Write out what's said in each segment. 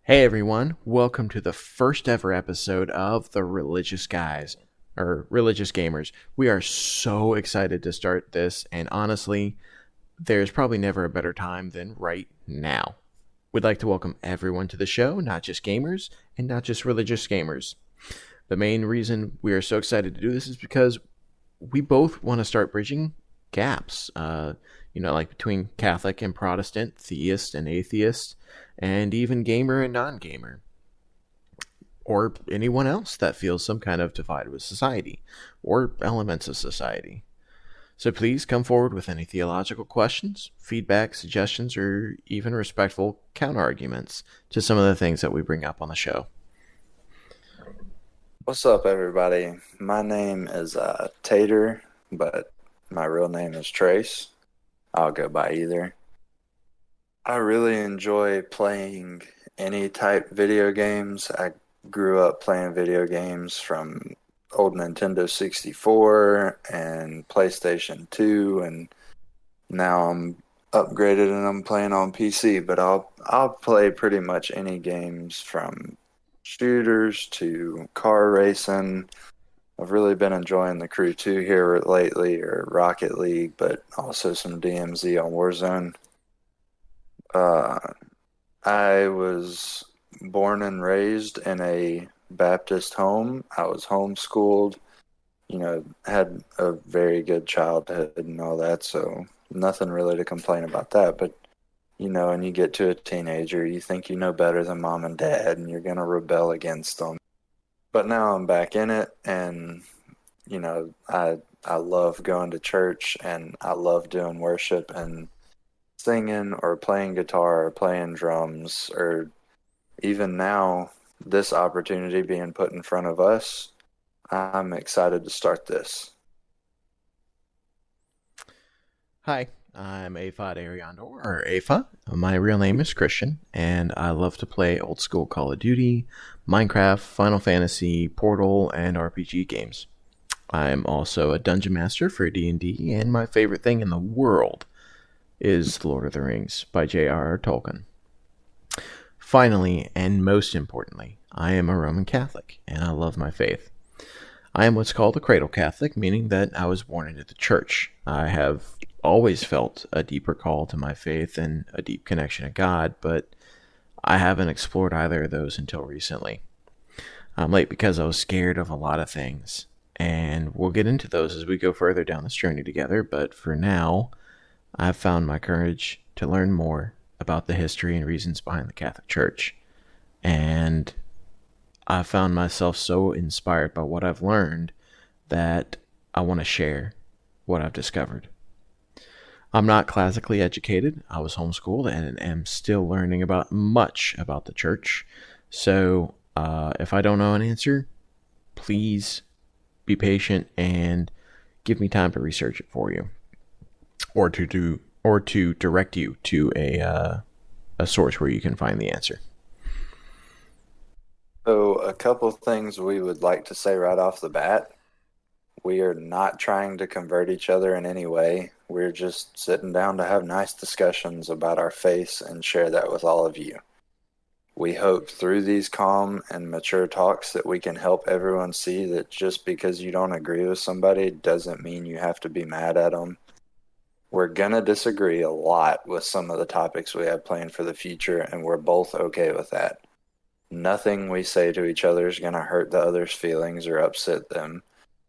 Hey everyone, welcome to the first ever episode of the Religious Guys, or Religious Gamers. We are so excited to start this, and honestly, there's probably never a better time than right now. We'd like to welcome everyone to the show, not just gamers and not just religious gamers. The main reason we are so excited to do this is because we both want to start bridging gaps, like between Catholic and Protestant, theist and atheist, and even gamer and non gamer, or anyone else that feels some kind of divide with society or elements of society. So please come forward with any theological questions, feedback, suggestions, or even respectful counterarguments to some of the things that we bring up on the show. What's up, everybody? My name is Tater, but my real name is Trace. I'll go by either. I really enjoy playing any type video games. I grew up playing video games from old Nintendo 64 and PlayStation 2, and now I'm upgraded and I'm playing on PC, but I'll play pretty much any games from shooters to car racing. I've really been enjoying the Crew 2 here lately, or Rocket League, but also some DMZ on Warzone. Uh, I was born and raised in a Baptist home. I was homeschooled, had a very good childhood and all that, so nothing really to complain about that. But, and you get to a teenager, you think you know better than mom and dad, and you're going to rebel against them. But now I'm back in it, and, I love going to church, and I love doing worship and singing or playing guitar or playing drums, or even now, this opportunity being put in front of us. I'm excited to start this. Hi, I'm apha.religiousgamers, or apha. My real name is Christian, and I love to play old school Call of Duty, Minecraft, Final Fantasy, Portal, and RPG games. I'm also a dungeon master for D&D, and my favorite thing in the world is The Lord of the Rings by J.R.R. Tolkien. Finally, and most importantly, I am a Roman Catholic, and I love my faith. I am what's called a cradle Catholic, meaning that I was born into the church. I have always felt a deeper call to my faith and a deep connection to God, but I haven't explored either of those until recently. I'm late because I was scared of a lot of things, and we'll get into those as we go further down this journey together, but for now, I've found my courage to learn more about the history and reasons behind the Catholic Church, and I found myself so inspired by what I've learned that I want to share what I've discovered. I'm not classically educated. I was homeschooled and am still learning about much about the church. So if I don't know an answer, please be patient and give me time to research it for you, or to direct you to a source where you can find the answer. So, a couple things we would like to say right off the bat. We are not trying to convert each other in any way. We're just sitting down to have nice discussions about our faith and share that with all of you. We hope through these calm and mature talks that we can help everyone see that just because you don't agree with somebody doesn't mean you have to be mad at them. We're going to disagree a lot with some of the topics we have planned for the future, and we're both okay with that. Nothing we say to each other is going to hurt the other's feelings or upset them.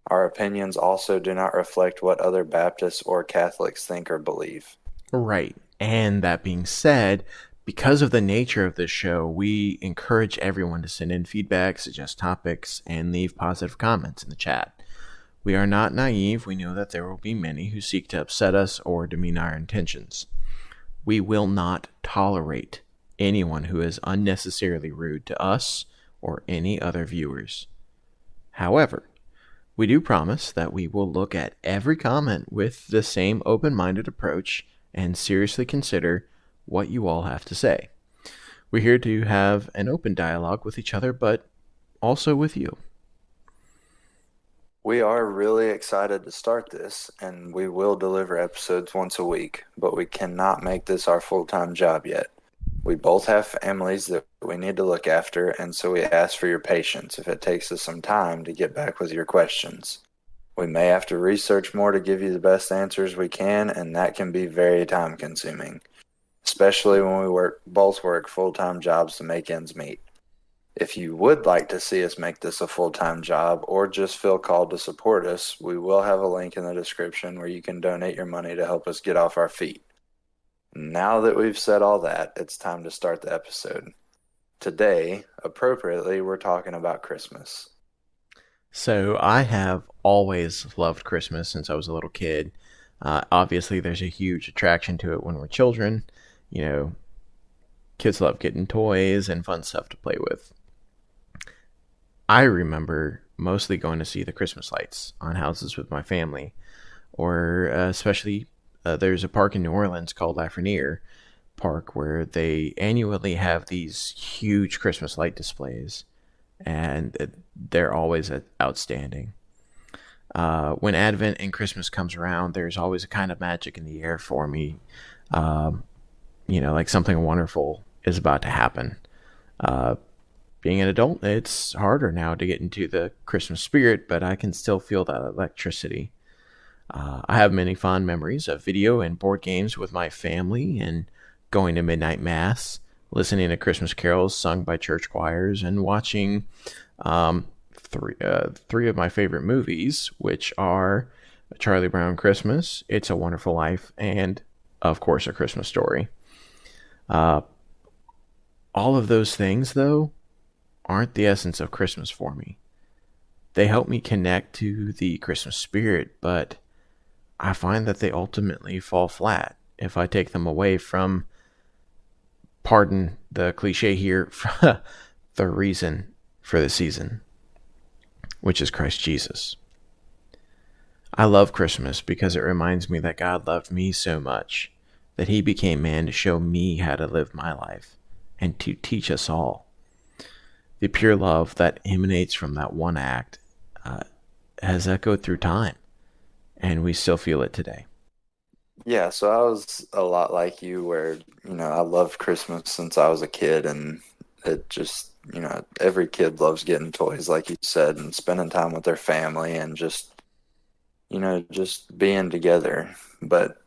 Our opinions also do not reflect what other Baptists or Catholics think or believe. Right. And that being said, because of the nature of this show, we encourage everyone to send in feedback, suggest topics, and leave positive comments in the chat. We are not naive. We know that there will be many who seek to upset us or demean our intentions. We will not tolerate anyone who is unnecessarily rude to us or any other viewers. However, we do promise that we will look at every comment with the same open-minded approach and seriously consider what you all have to say. We're here to have an open dialogue with each other, but also with you. We are really excited to start this, and we will deliver episodes once a week, but we cannot make this our full-time job yet. We both have families that we need to look after, and so we ask for your patience if it takes us some time to get back with your questions. We may have to research more to give you the best answers we can, and that can be very time consuming, especially when both work full-time jobs to make ends meet. If you would like to see us make this a full-time job or just feel called to support us, we will have a link in the description where you can donate your money to help us get off our feet. Now that we've said all that, it's time to start the episode. Today, appropriately, we're talking about Christmas. So I have always loved Christmas since I was a little kid. Obviously, there's a huge attraction to it when we're children. You know, kids love getting toys and fun stuff to play with. I remember mostly going to see the Christmas lights on houses with my family, or especially there's a park in New Orleans called Reindeer Park where they annually have these huge Christmas light displays, and they're always outstanding. When Advent and Christmas comes around, there's always a kind of magic in the air for me. Like something wonderful is about to happen. Being an adult, it's harder now to get into the Christmas spirit, but I can still feel that electricity. I have many fond memories of video and board games with my family and going to midnight mass, listening to Christmas carols sung by church choirs, and watching three of my favorite movies, which are Charlie Brown Christmas, It's a Wonderful Life, and, of course, A Christmas Story. All of those things, though, aren't the essence of Christmas for me. They help me connect to the Christmas spirit, but I find that they ultimately fall flat if I take them away from, pardon the cliche here, the reason for the season, which is Christ Jesus. I love Christmas because it reminds me that God loved me so much that he became man to show me how to live my life and to teach us all. The pure love that emanates from that one act has echoed through time, and we still feel it today. Yeah, so I was a lot like you where, I loved Christmas since I was a kid, and it just, every kid loves getting toys, like you said, and spending time with their family and just being together. But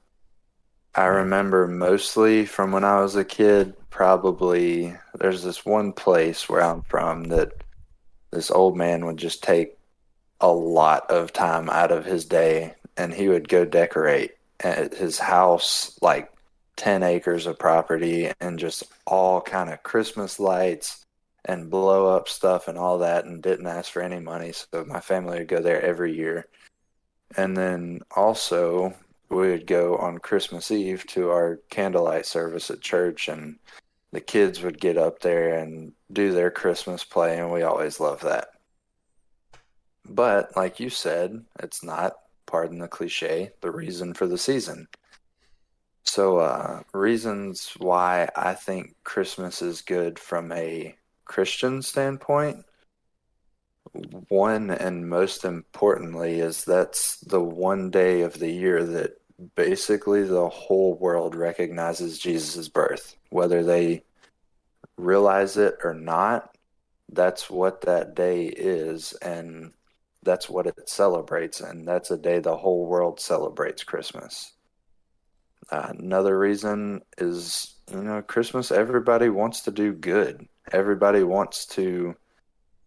I remember mostly from when I was a kid, probably there's this one place where I'm from that this old man would just take a lot of time out of his day, and he would go decorate at his house, like 10 acres of property, and just all kind of Christmas lights and blow up stuff and all that, and didn't ask for any money. So my family would go there every year. And then also we would go on Christmas Eve to our candlelight service at church, and the kids would get up there and do their Christmas play, and we always loved that. But like you said, it's not, pardon the cliche, the reason for the season. So reasons why I think Christmas is good from a Christian standpoint. One, and most importantly, is that's the one day of the year that basically the whole world recognizes Jesus' birth. Whether they realize it or not, that's what that day is, and that's what it celebrates, and that's a day the whole world celebrates Christmas. Another reason is, Christmas, everybody wants to do good. Everybody wants to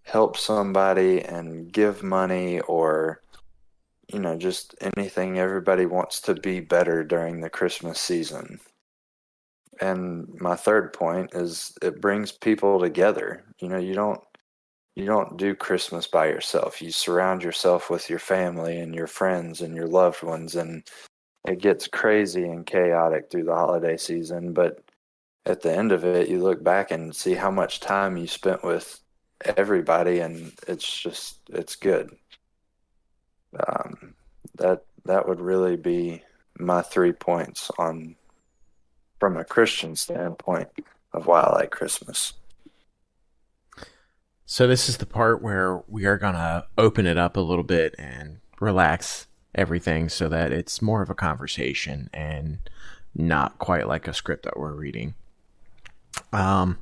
help somebody and give money, or, just anything. Everybody wants to be better during the Christmas season. And my third point is it brings people together. You don't do Christmas by yourself. You surround yourself with your family and your friends and your loved ones, and it gets crazy and chaotic through the holiday season. But at the end of it, you look back and see how much time you spent with everybody, and it's good. That would really be my 3 points on, from a Christian standpoint, of why I like Christmas. So this is the part where we are going to open it up a little bit and relax everything so that it's more of a conversation and not quite like a script that we're reading. Um,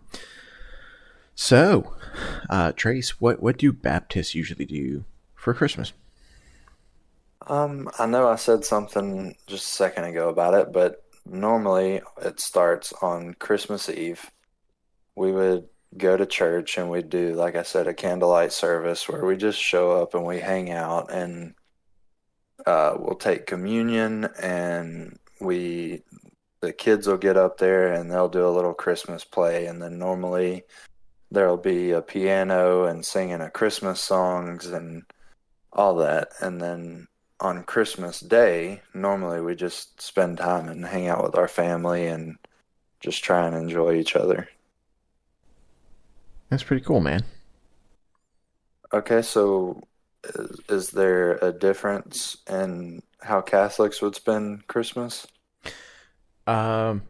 so, Trace, what do Baptists usually do for Christmas? I know I said something just a second ago about it, but normally it starts on Christmas Eve. We would go to church and we'd do, like I said, a candlelight service where we just show up and we hang out and we'll take communion and the kids will get up there and they'll do a little Christmas play, and then normally there'll be a piano and singing of Christmas songs and all that. And then on Christmas Day, normally we just spend time and hang out with our family and just try and enjoy each other. That's pretty cool, man. Okay, so is there a difference in how Catholics would spend Christmas? Um,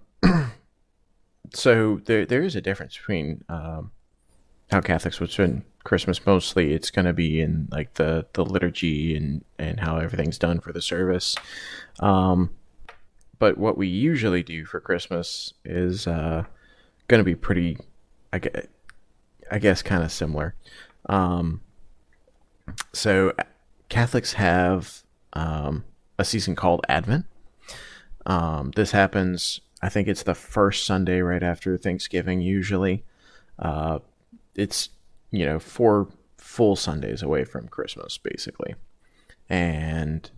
so there is a difference between how Catholics would spend Christmas. Mostly, it's going to be in like the liturgy and how everything's done for the service. Um, but what we usually do for Christmas is going to be pretty, I guess, kind of similar. Um, so Catholics have a season called Advent. This happens, I think it's the first Sunday right after Thanksgiving, usually. Uh, it's, 4 full Sundays away from Christmas, basically. And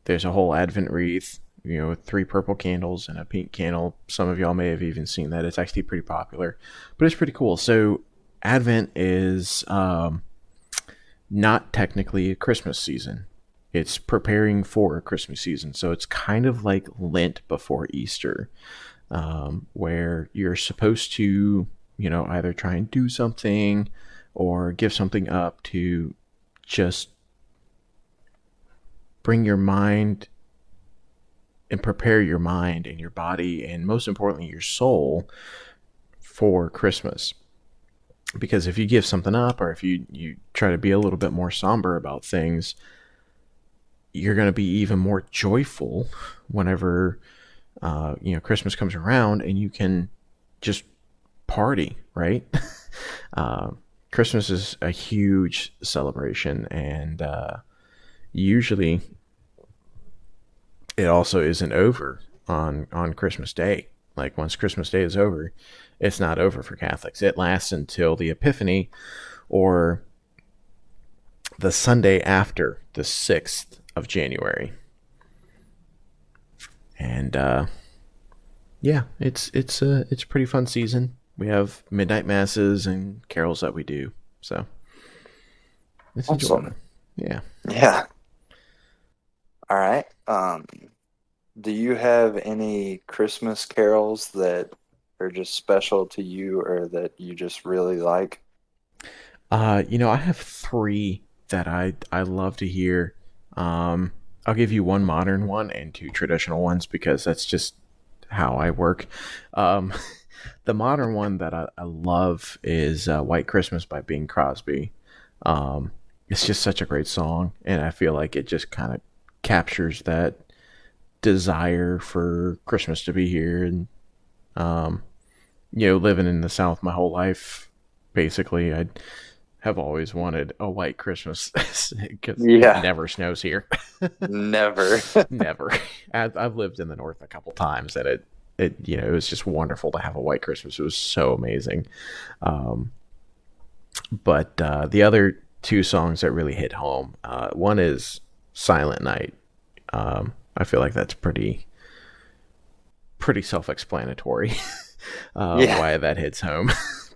there's a whole Advent wreath, with 3 purple candles and a pink candle. Some of y'all may have even seen that. It's actually pretty popular, but it's pretty cool. So, Advent is not technically a Christmas season. It's preparing for a Christmas season. So it's kind of like Lent before Easter, where you're supposed to, either try and do something or give something up to just bring your mind and prepare your mind and your body and most importantly your soul for Christmas. Because if you give something up or if you try to be a little bit more somber about things, you're going to be even more joyful whenever Christmas comes around and you can just party, right? uh, Christmas is a huge celebration, and usually it also isn't over on Christmas Day. Like once Christmas Day is over, it's not over for Catholics. It lasts until the Epiphany, or the Sunday after the 6th of January. And yeah, it's a pretty fun season. We have midnight masses and carols that we do. So it's enjoyable. Awesome. Yeah. Yeah. All right. Do you have any Christmas carols that are just special to you or that you just really like? I have 3 that I love to hear. I'll give you one modern one and 2 traditional ones because that's just how I work. Um, the modern one that I love is White Christmas by Bing Crosby. It's just such a great song, and I feel like it just kind of captures that desire for Christmas to be here. And um, living in the South my whole life, basically, I have always wanted a white Christmas because it Yeah, never snows here. never. Never. I've lived in the North a couple times, and it was just wonderful to have a white Christmas. It was so amazing. Um, but the other 2 songs that really hit home, one is Silent Night. I feel like that's pretty self-explanatory Yeah. why that hits home.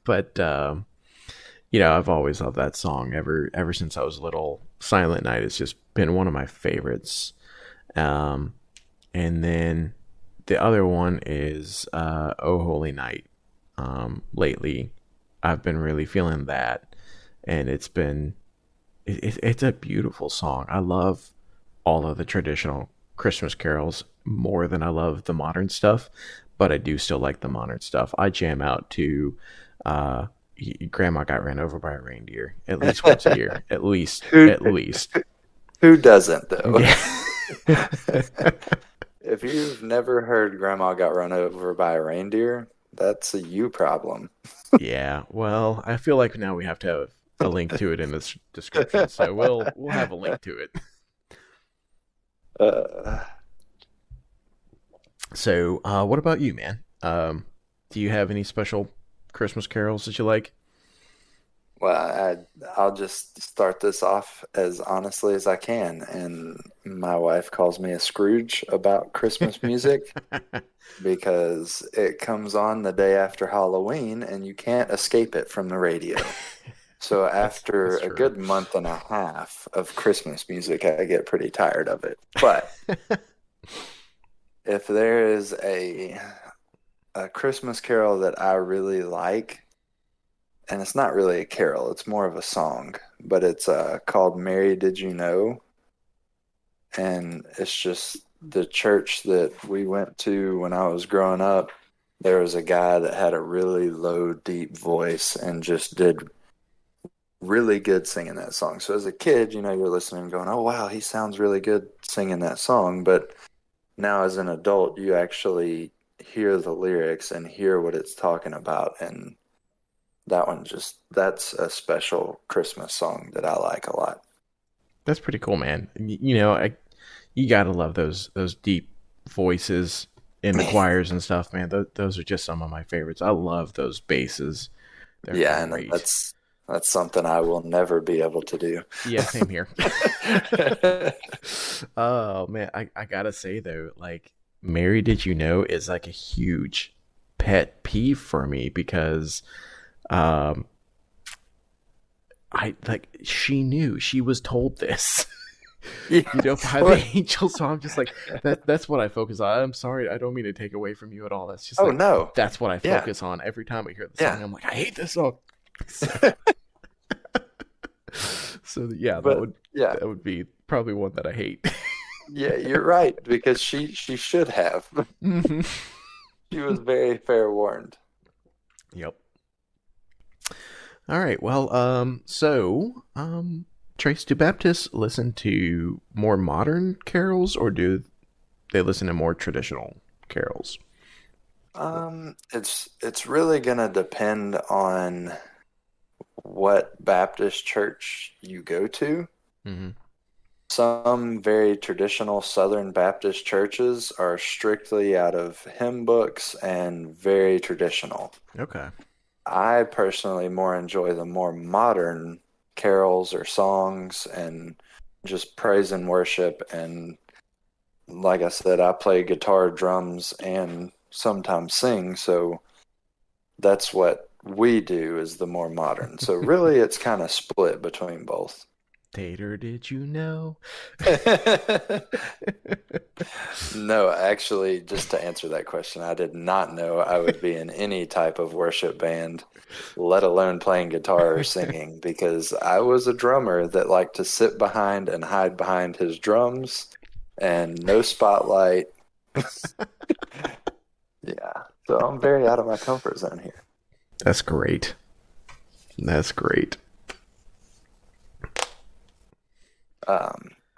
But I've always loved that song ever since I was little. Silent Night has just been one of my favorites. And then the other one is Oh Holy Night. Lately, I've been really feeling that, and it's a beautiful song. I love all of the traditional Christmas carols more than I love the modern stuff, but I do still like the modern stuff. I jam out to uh, Grandma Got Ran Over by a Reindeer at least once a year. At least, Who at least. who doesn't though? Yeah. If you've never heard Grandma Got Run Over by a Reindeer, That's a you problem. Yeah, well, I feel like now we have to have a link to it in this description, so we'll have a link to it. uh, So, what about you, man? Do you have any special Christmas carols that you like? well, I'll just start this off as honestly as I can. And my wife calls me a Scrooge about Christmas music because it comes on the day after Halloween and you can't escape it from the radio. So That's after a true. good month and a half of Christmas music, I get pretty tired of it. But if there is a Christmas carol that I really like, and it's not really a carol, it's more of a song, but it's called Mary Did You Know? And it's just the church that we went to when I was growing up. There was a guy that had a really low, deep voice and just did really good singing that song. So as a kid, you're listening and going, oh, wow, he sounds really good singing that song. But now as an adult, you actually hear the lyrics and hear what it's talking about. And that's a special Christmas song that I like a lot. That's pretty cool, man. You gotta love those deep voices in the choirs and stuff, man. Those are just some of my favorites. I love those basses. They're Yeah, and great. that's something I will never be able to do. Yeah, same here. Oh man, I gotta say though, like Mary Did You Know is like a huge pet peeve for me because um I like she was told this. Yeah. By the angel. So I'm just like that's what I focus on. I'm sorry, I don't mean to take away from you at all. That's just Oh like no. that's what I Yeah. focus on every time I hear the song. Yeah. I'm like, I hate this song. So yeah, But yeah. that would be probably one that I hate. Yeah, you're right because she should have. Hmm. She was very fair warned. Yep. All right. Well, Trace, do Baptists listen to more modern carols or do they listen to more traditional carols? It's really gonna depend on what Baptist church you go to. Mm-hmm. Some very traditional Southern Baptist churches are strictly out of hymn books and very traditional. Okay. I personally more enjoy the more modern carols or songs and just praise and worship. And like I said, I play guitar, drums, and sometimes sing. So that's what we do is the more modern. So really, it's kind of split between both. Tater, did you know? No, actually, just to answer that question, I did not know I would be in any type of worship band, let alone playing guitar or singing, because I was a drummer that liked to sit behind and hide behind his drums and no spotlight. Yeah, so I'm very out of my comfort zone here. That's great. That's great.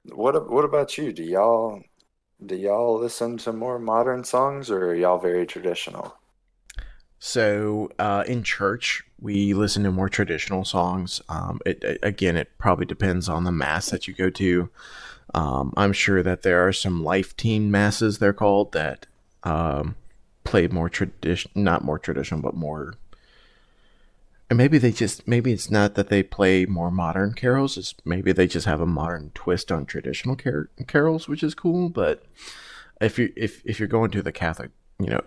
What about you? Do y'all listen to more modern songs or are y'all very traditional? So, in church, we listen to more traditional songs. Again, it probably depends on the mass that you go to. I'm sure that there are some life team masses, they're called, that play more tradition, not more traditional, but more. And maybe it's not that they play more modern carols. It's maybe they just have a modern twist on traditional carols, which is cool. But if you're going to the Catholic,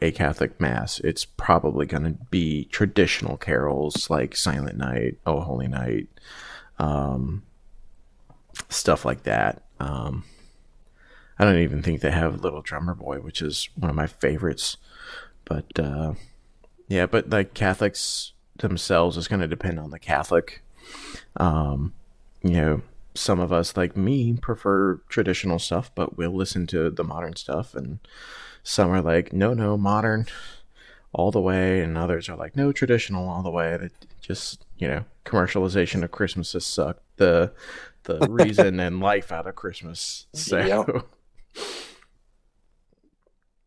a Catholic mass, it's probably going to be traditional carols like Silent Night, Oh Holy Night, um, stuff like that. I don't even think they have Little Drummer Boy, which is one of my favorites. But yeah, but like Catholics themselves is going to depend on the Catholic. Um, you know, some of us, like me, prefer traditional stuff, but we'll listen to the modern stuff. And some are like, no, modern all the way. And others are like, no, traditional all the way. That just, commercialization of Christmas has sucked the reason and life out of Christmas. Yep. So,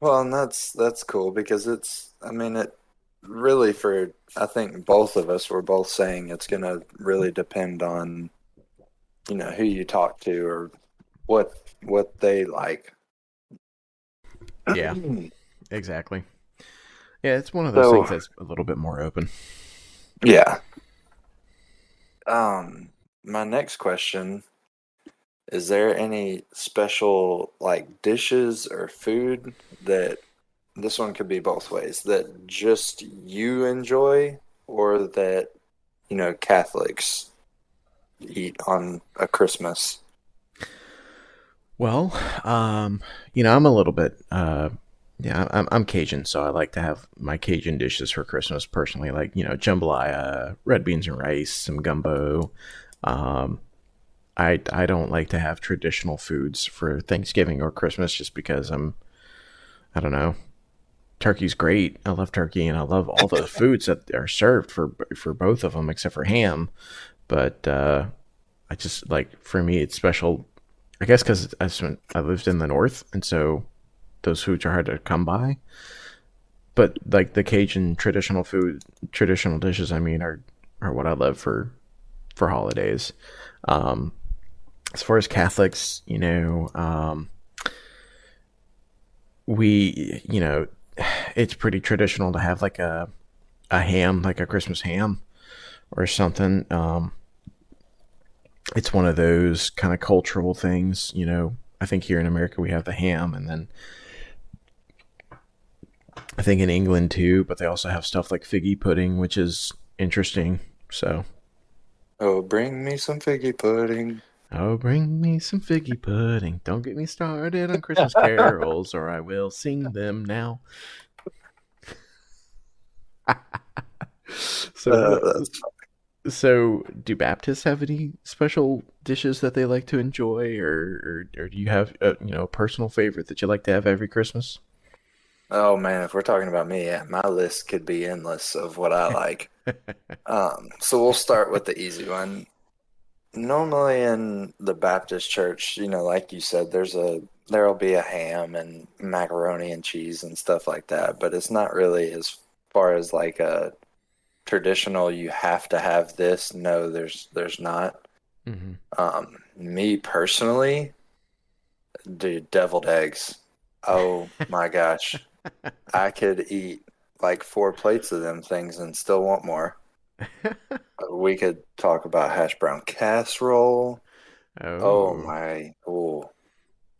Well, and that's cool because I mean really for I think both of us were both saying it's gonna really depend on, who you talk to or what what they like. Yeah, exactly. Yeah, it's one of those things So that's a little bit more open. yeah. My next question, is there any special like dishes or food that this one could be both ways that just you enjoy or that, Catholics eat on a Christmas? Well, I'm a little bit, yeah, I'm Cajun, so I like to have my Cajun dishes for Christmas personally, like, jambalaya, red beans and rice, some gumbo. Um, I don't like to have traditional foods for Thanksgiving or Christmas just because I don't know. Turkey's great. I love turkey and I love all the foods that are served for both of them except for ham. But I just like for me it's special. I guess because I lived in the north and so those foods are hard to come by. But like the Cajun traditional dishes, I mean, are what I love for holidays. Um, as far as Catholics, we it's pretty traditional to have like a ham, like a Christmas ham or something. It's one of those kind of cultural things. I think here in America we have the ham, and then I think in England too, but they also have stuff like figgy pudding, which is interesting. So, Oh, bring me some figgy pudding. oh, bring me some figgy pudding. Don't get me started on Christmas carols, or I will sing them now. So what? That's So do Baptists have any special dishes that they like to enjoy, or do you have a personal favorite that you like to have every Christmas? Oh man, if we're talking about me, yeah, my list could be endless of what I like. So we'll start with the easy one. Normally in the Baptist church, like you said, there'll be a ham and macaroni and cheese and stuff like that, but it's not really as far as like a traditional you have to have this. No, there's not. Hmm. Me personally, dude, deviled eggs. Oh my gosh. I could eat like 4 plates of them things and still want more. We could talk about hash brown casserole. Oh Oh, my, oh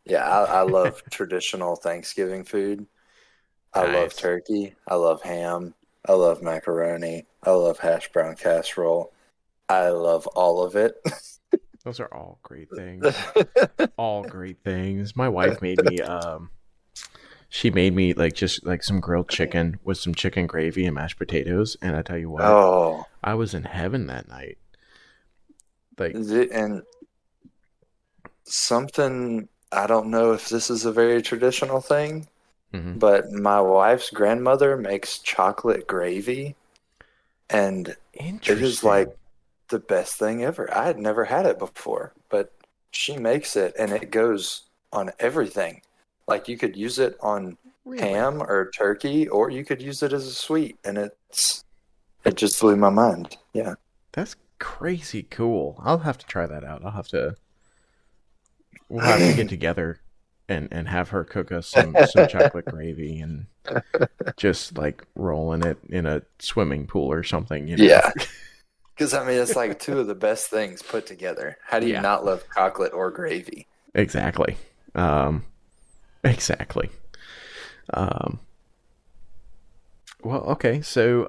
yeah, I love traditional Thanksgiving food. I love nice. turkey. I love ham. I love macaroni. I love hash brown casserole. I love all of it. Those are all great things. All great things. My wife made me she made me like just like some grilled chicken with some chicken gravy and mashed potatoes, and I tell you what, Oh, I was in heaven that night. Like, and something, I don't know if this is a very traditional thing, mhm. but my wife's grandmother makes chocolate gravy, and it is like Interesting. the best thing ever. I had never had it before, but she makes it and it goes on everything. Like you could use it on Really? ham or turkey, or you could use it as a sweet, and it just blew my mind. Yeah. That's crazy cool. I'll have to try that out. We'll have to get together and have her cook us some chocolate gravy and just like roll in it in a swimming pool or something. Yeah. Because I mean, it's like two of the best things put together. How do you Yeah, not love chocolate or gravy? exactly. Um, exactly. Um, well, okay. So,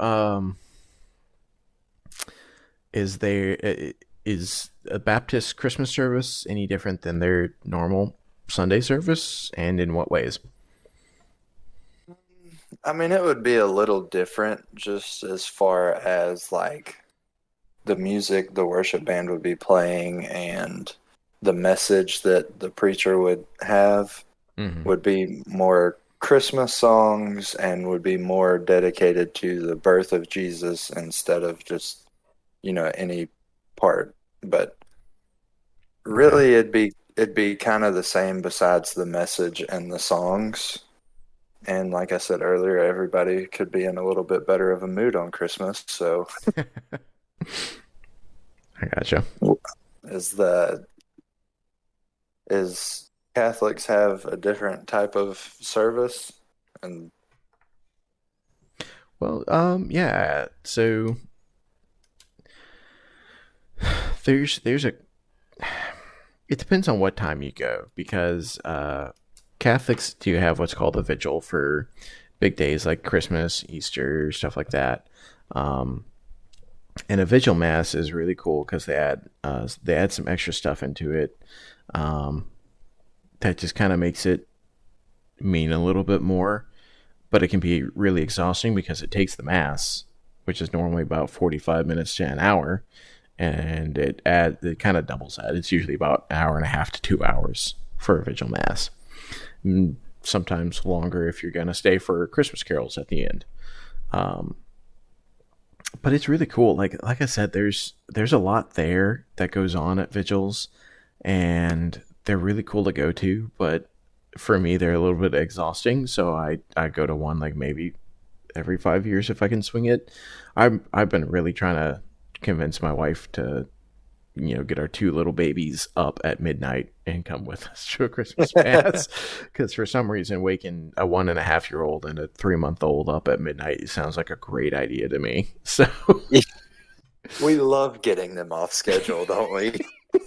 is a Baptist Christmas service any different than their normal Sunday service, and in what ways? I mean, it would be a little different just as far as like the music the worship band would be playing and the message that the preacher would have Hmm. would be more Christmas songs and would be more dedicated to the birth of Jesus instead of just, any part. But Okay. really it'd be kind of the same besides the message and the songs. And like I said earlier, everybody could be in a little bit better of a mood on Christmas. So I gotcha. is the is Catholics have a different type of service? And Well, yeah. So there's a it depends on what time you go because Catholics do have what's called a vigil for big days like Christmas, Easter, stuff like that. Um, and a vigil mass is really cool because they add some extra stuff into it um, that just kind of makes it mean a little bit more. But it can be really exhausting because it takes the mass, which is normally about 45 minutes to an hour, and it kind of doubles that. It's usually about an hour and a half to 2 hours for a vigil mass. Sometimes longer if you're gonna stay for Christmas carols at the end. Um, but it's really cool. Like I said, there's a lot there that goes on at vigils, and they're really cool to go to. But for me, they're a little bit exhausting. So I go to one like maybe every 5 years if I can swing it. I've been really trying to convince my wife to get our two little babies up at midnight and come with us to a Christmas mass because for some reason waking a 1.5 year old and a 3 month old up at midnight sounds like a great idea to me. So we love getting them off schedule, don't we?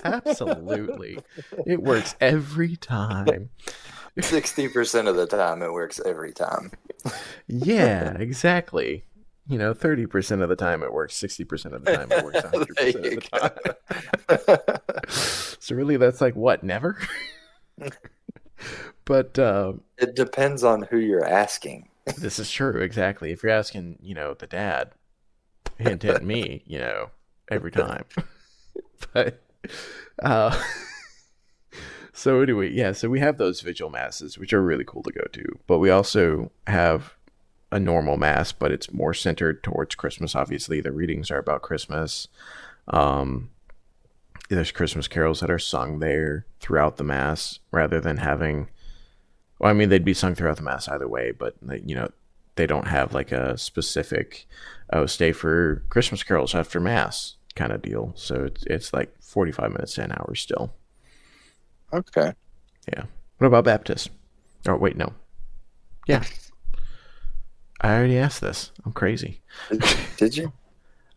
absolutely, it works every time. 60% of the time, it works every time. Yeah, exactly. 30% of the time it works, 60% of the time it works 100% of the time. So really, that's like what, never? But it depends on who you're asking. This is true, exactly. If you're asking, the dad, hint, hint, me, every time. But uh, so anyway, yeah. So we have those vigil masses, which are really cool to go to. But we also have a normal mass, but it's more centered towards Christmas. Obviously, the readings are about Christmas. Um, there's Christmas carols that are sung there throughout the mass, rather than having. Well, I mean, they'd be sung throughout the mass either way, but they don't have like a specific, stay for Christmas carols after mass kind of deal. So it's like 45 minutes to an hour still. Okay. Yeah. What about Baptist? Oh wait, no. Yeah. I already asked this. I'm crazy. Did you?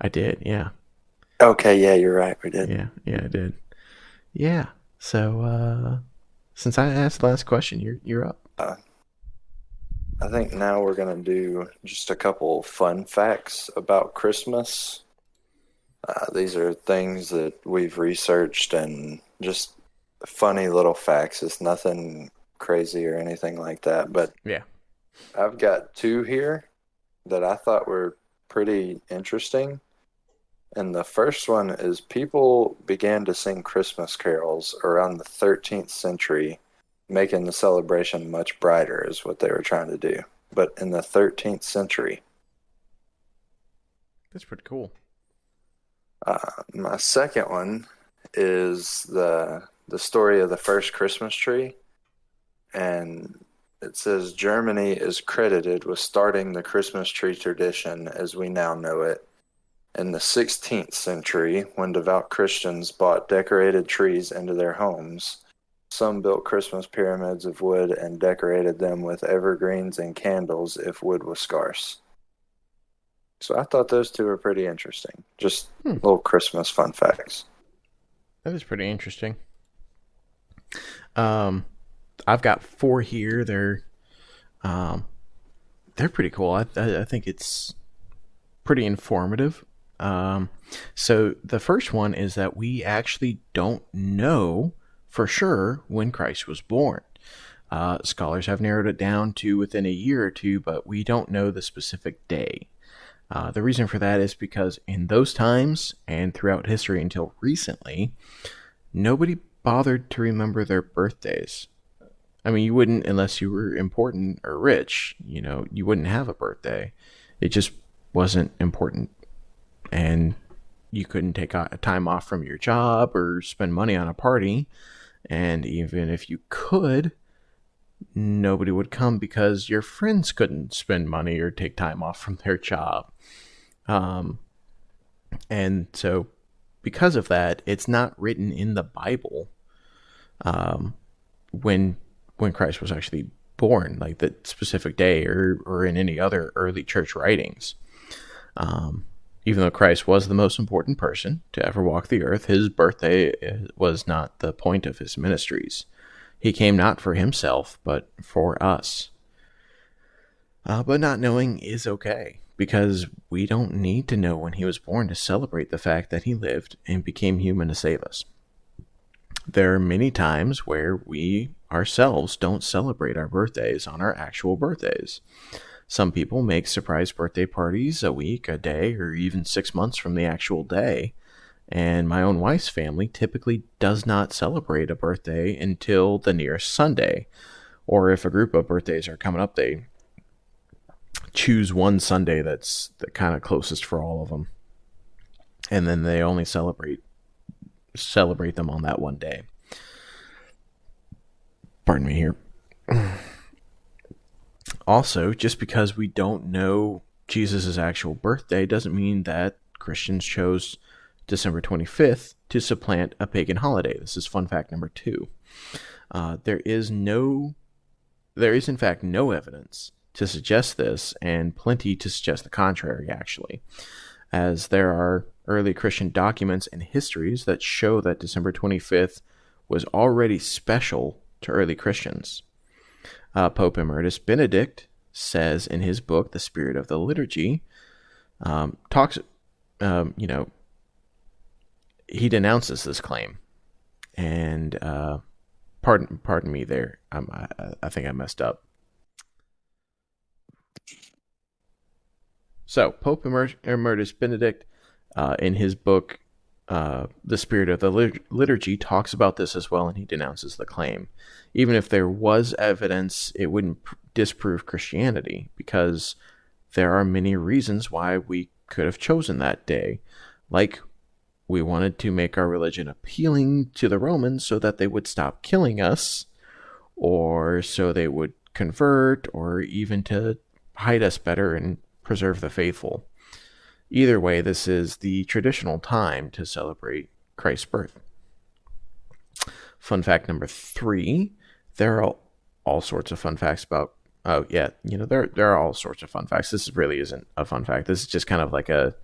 I did, yeah. Okay, yeah, you're right. We did. Yeah, I did. Yeah. So since I asked the last question, you're up. I think now we're gonna do just a couple fun facts about Christmas. These are things that we've researched and just funny little facts. It's nothing crazy or anything like that. But Yeah. I've got two here that I thought were pretty interesting. And the first one is people began to sing Christmas carols around the 13th century, making the celebration much brighter, is what they were trying to do. But in the 13th century. That's pretty cool. My second one is the story of the first Christmas tree. And it says Germany is credited with starting the Christmas tree tradition as we now know it. In the 16th century, when devout Christians bought decorated trees into their homes, some built Christmas pyramids of wood and decorated them with evergreens and candles if wood was scarce. So I thought those two were pretty interesting. Just little Christmas fun facts. That is pretty interesting. I've got four here. They're pretty cool. I think it's pretty informative. So the first one is that we actually don't know for sure when Christ was born. Scholars have narrowed it down to within a year or two, but we don't know the specific day. The reason for that is because in those times and throughout history until recently, nobody bothered to remember their birthdays. I mean, you wouldn't unless you were important or rich. You wouldn't have a birthday. It just wasn't important. And you couldn't take a time off from your job or spend money on a party. And even if you could, nobody would come because your friends couldn't spend money or take time off from their job. Um, and so, because of that, it's not written in the Bible um, when when Christ was actually born, like the specific day, or in any other early church writings. Um, Even though Christ was the most important person to ever walk the earth, his birthday was not the point of his ministries. He came not for himself, but for us. But not knowing is okay, because we don't need to know when he was born to celebrate the fact that he lived and became human to save us. There are many times where we ourselves don't celebrate our birthdays on our actual birthdays. Some people make surprise birthday parties a week, a day, or even 6 months from the actual day. And my own wife's family typically does not celebrate a birthday until the nearest Sunday. Or if a group of birthdays are coming up, they choose one Sunday that's the kind of closest for all of them. And then they only celebrate them on that one day. Pardon me here. Also, just because we don't know Jesus' actual birthday doesn't mean that Christians chose December 25th to supplant a pagan holiday. This is fun fact number 2. There is in fact no evidence to suggest this, and plenty to suggest the contrary, actually, as there are early Christian documents and histories that show that December 25th was already special to early Christians. Pope Emeritus Benedict says in his book, The Spirit of the Liturgy, he denounces this claim. And pardon me there. I think I messed up. So, Pope Emeritus Benedict, in his book, The Spirit of the Liturgy, talks about this as well, and he denounces the claim. Even if there was evidence, it wouldn't disprove Christianity, because there are many reasons why we could have chosen that day. Like, we wanted to make our religion appealing to the Romans so that they would stop killing us, or so they would convert, or even to hide us better and preserve the faithful. Either way, this is the traditional time to celebrate Christ's birth. Fun fact number 3, there are all sorts of fun facts about, there are all sorts of fun facts. This really isn't a fun fact. This is just kind of like a,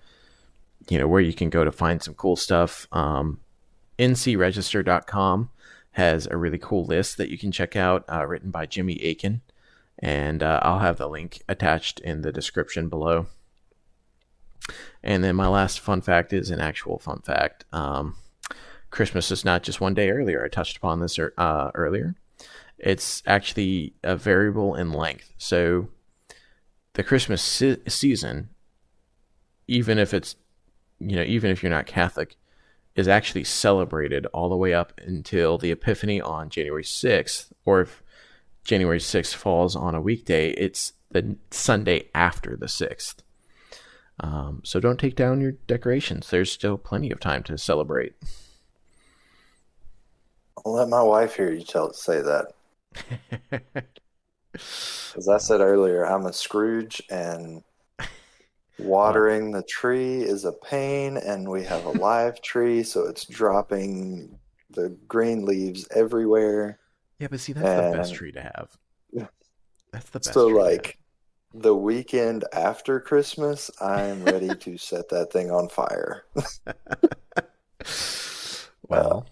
where you can go to find some cool stuff. ncregister.com has a really cool list that you can check out, written by Jimmy Akin. And I'll have the link attached in the description below. And then my last fun fact is an actual fun fact. Christmas is not just one day earlier. I touched upon this earlier. It's actually a variable in length. So the Christmas season, even if you're not Catholic, is actually celebrated all the way up until the Epiphany on January 6th, or if January 6th falls on a weekday, it's the Sunday after the 6th. So don't take down your decorations. There's still plenty of time to celebrate. I'll let my wife hear you say that. As I said earlier, I'm a Scrooge, and watering the tree is a pain, and we have a live tree, so it's dropping the green leaves everywhere. Yeah, but see, that's the best tree to have. That's the best so tree like the weekend after Christmas, I'm ready to set that thing on fire. Well,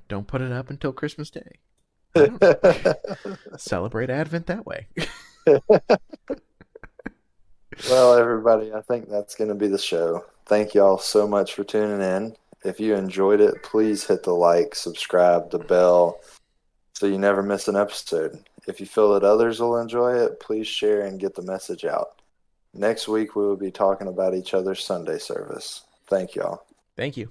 don't put it up until Christmas Day. Celebrate Advent that way. Well, everybody, I think that's going to be the show. Thank y'all so much for tuning in. If you enjoyed it, please hit the like, subscribe, the bell, so you never miss an episode. If you feel that others will enjoy it, please share and get the message out. Next week, we will be talking about each other's Sunday service. Thank y'all. Thank you.